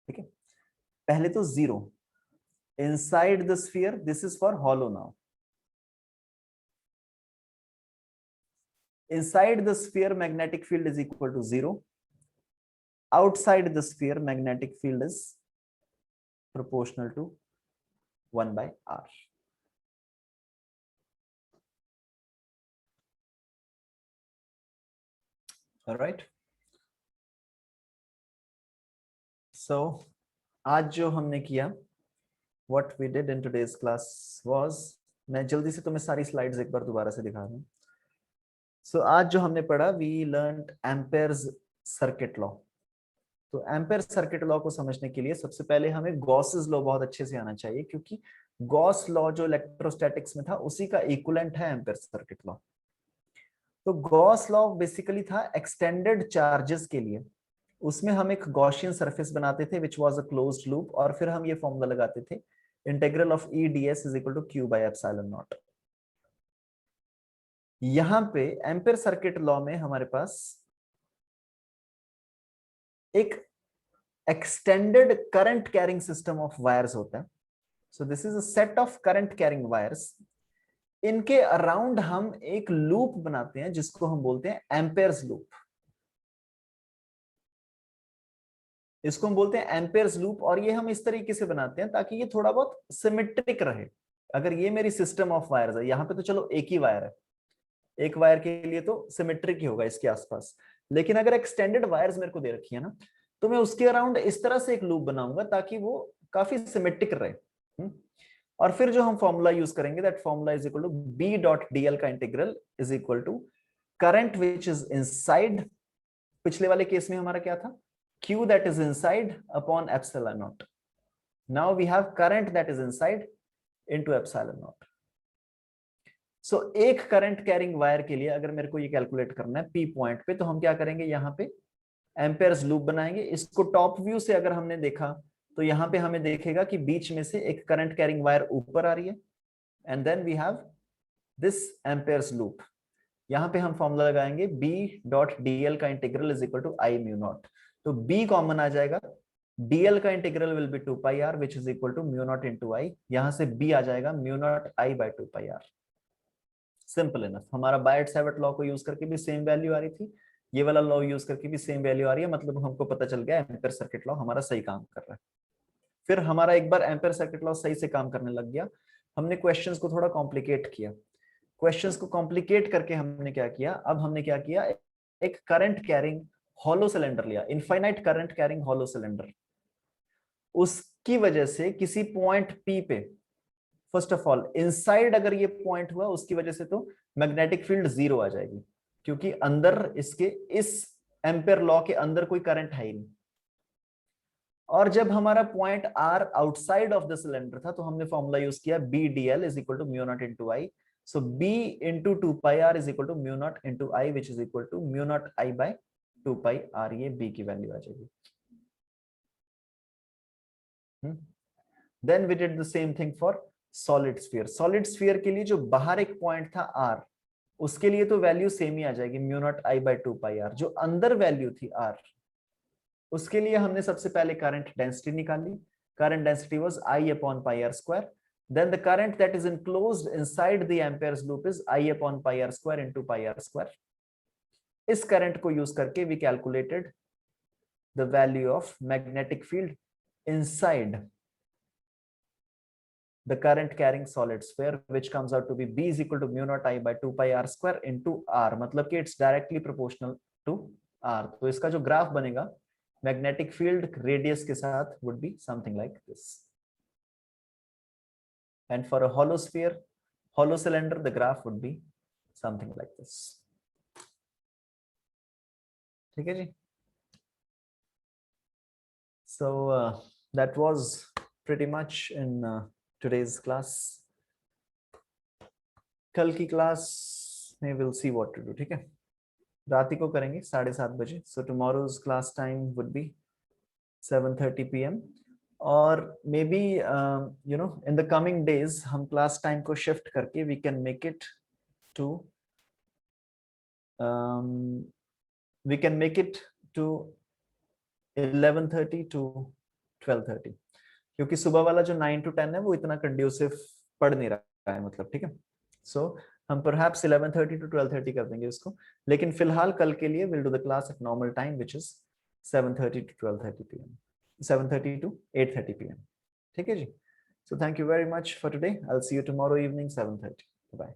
ठीक है। पहले तो zero inside the sphere, this is for hollow now. Inside the sphere, magnetic field is equal to 0. Outside the sphere, magnetic field is proportional to 1/r. All right. So, आज जो हमने किया, what we did in today's class was, मैं जल्दी से तुम्हें सारी slides एक बार दोबारा से दिखा दूं। So, आज जो हमने पढ़ा, we learned Ampere's circuit law। तो एम्पेयर सर्किट लॉ को समझने के लिए सबसे पहले हमें गॉसेस लॉ बहुत अच्छे से आना चाहिए, क्योंकि गॉस लॉ जो इलेक्ट्रोस्टैटिक्स में था उसी का इक्विवेलेंट है एम्पेयर सर्किट लॉ। तो गॉस लॉ बेसिकली था एक्सटेंडेड चार्जेस के लिए, उसमें हम एक गॉसियन सरफेस बनाते थे which was a closed loop, और फिर हम ये फॉर्मूला लगाते थे integral of E D S is equal to Q by epsilon naught. यहां पे एम्पेयर सर्किट लॉ में हमारे पास एक extended current carrying system of wires होता है। So this is a set of current carrying wires. इनके अराउंड हम एक लूप बनाते हैं जिसको हम बोलते हैं एम्पेयर्स लूप। इसको हम बोलते हैं एम्पेयर्स लूप, और ये हम इस तरीके से बनाते हैं ताकि ये थोड़ा बहुत सिमेट्रिक रहे। अगर ये मेरी सिस्टम ऑफ वायर्स है, यहाँ पे तो चलो एक ही वायर है, एक वायर के लिए तो सिमेट्रिक ही होगा इसके आसपास, लेकिन अगर एक्सटेंडेड वायर्स मेरे को दे रखी है ना, तो मैं उसके अराउंड इस तरह से एक लूप बनाऊंगा ताकि वो काफी सिमेट्रिक रहे। और फिर जो हम फॉर्मूला यूज करेंगे, that formula is equal to B dot DL का integral is equal to current which is inside, पिछले वाले केस में हमारा क्या था, Q that is inside upon epsilon naught. Now we have current that is inside into epsilon naught. So एक current carrying wire के लिए अगर मेरे को ये कैलकुलेट करना है P पॉइंट पे, तो हम क्या करेंगे, यहाँ पे एम्पेयर्स लूप बनाएंगे। इसको टॉप व्यू से अगर हमने देखा तो यहाँ पे हमें देखेगा कि बीच में से एक करंट कैरिंग वायर ऊपर आ रही है, and then we have this amperes loop. यहाँ पे हम फॉर्मूला लगाएंगे B डॉट डीएल का integral is equal to I mu naught. तो B कॉमन आ जाएगा, dl का integral will be 2 pi r which is equal to mu naught into I. यहां से B आ जाएगा mu naught I by 2 pi r। Simple enough. हमारा Biot Savart law को यूज करके भी सेम वैल्यू आ रही थी, ये वाला लॉ यूज करके भी सेम वैल्यू आ रही है, मतलब हमको पता चल गया एम्पेयर सर्किट लॉ हमारा सही काम कर रहा है। फिर हमारा एक बार एम्पेयर सर्किट लॉ सही से काम करने लग गया, हमने क्वेश्चंस को थोड़ा कॉम्प्लिकेट किया। क्वेश्चंस को कॉम्प्लिकेट करके हमने क्या किया, अब हमने क्या किया, एक करंट कैरिंग हॉलो सिलेंडर लिया, infinite current carrying hollow cylinder. उसकी वजह से किसी पॉइंट P पे, फर्स्ट ऑफ ऑल इनसाइड अगर ये पॉइंट हुआ, उसकी वजह से तो मैग्नेटिक फील्ड 0 आ जाएगी, क्योंकि अंदर इसके इस एम्पेयर लॉ के अंदर कोई करंट है ही नहीं। और जब हमारा point R outside of the cylinder था, तो हमने फॉर्मूला यूज किया B D L is equal to mu naught into I. So B into 2 pi R is equal to mu naught into I which is equal to mu naught I by 2 pi R। ये B की value आ जाएगी। Then we did the same thing for solid sphere. Solid sphere के लिए जो बाहर एक point था R, उसके लिए तो वैल्यू सेम ही आ जाएगी mu naught I by 2 pi R। जो अंदर वैल्यू थी R, उसके लिए हमने सबसे पहले करंट डेंसिटी निकाली। Current density was I upon pi r square. Then the current that is enclosed inside the amperes loop is I upon pi r square into pi r square. इस current को use करके we calculated the value of magnetic field inside the current carrying solid sphere, which comes out to be B is equal to mu naught I by 2 pi r square into R, मतलब कि it's directly proportional to R। तो इसका जो graph बनेगा magnetic field radius के साथ would be something like this। And for a hollow sphere, hollow cylinder, the graph would be something like this। ठीक है जी। So that was pretty much in today's class। कल की class में we'll see what to do। ठीक है, रात को करेंगे 7:30 बजे। So tomorrow's class time would be 7:30 PM। और maybe you know in the coming days हम क्लास टाइम को शिफ्ट करके we can make it to we can make it to 11:30 to 12:30, क्योंकि सुबह वाला जो 9 to 10 है वो इतना कंड्यूसिव पढ़ नहीं रहा है, मतलब। ठीक है, सो हम परहैप्स 11:30 to 12:30 कर देंगे इसको, लेकिन फिलहाल कल के लिए will do the class eight normal time which is 7:30 to 12:30 PM, 7:30 to 8:30 PM। ठीक है जी। So thank you very much for today। I'll see you tomorrow evening 7:30। Bye।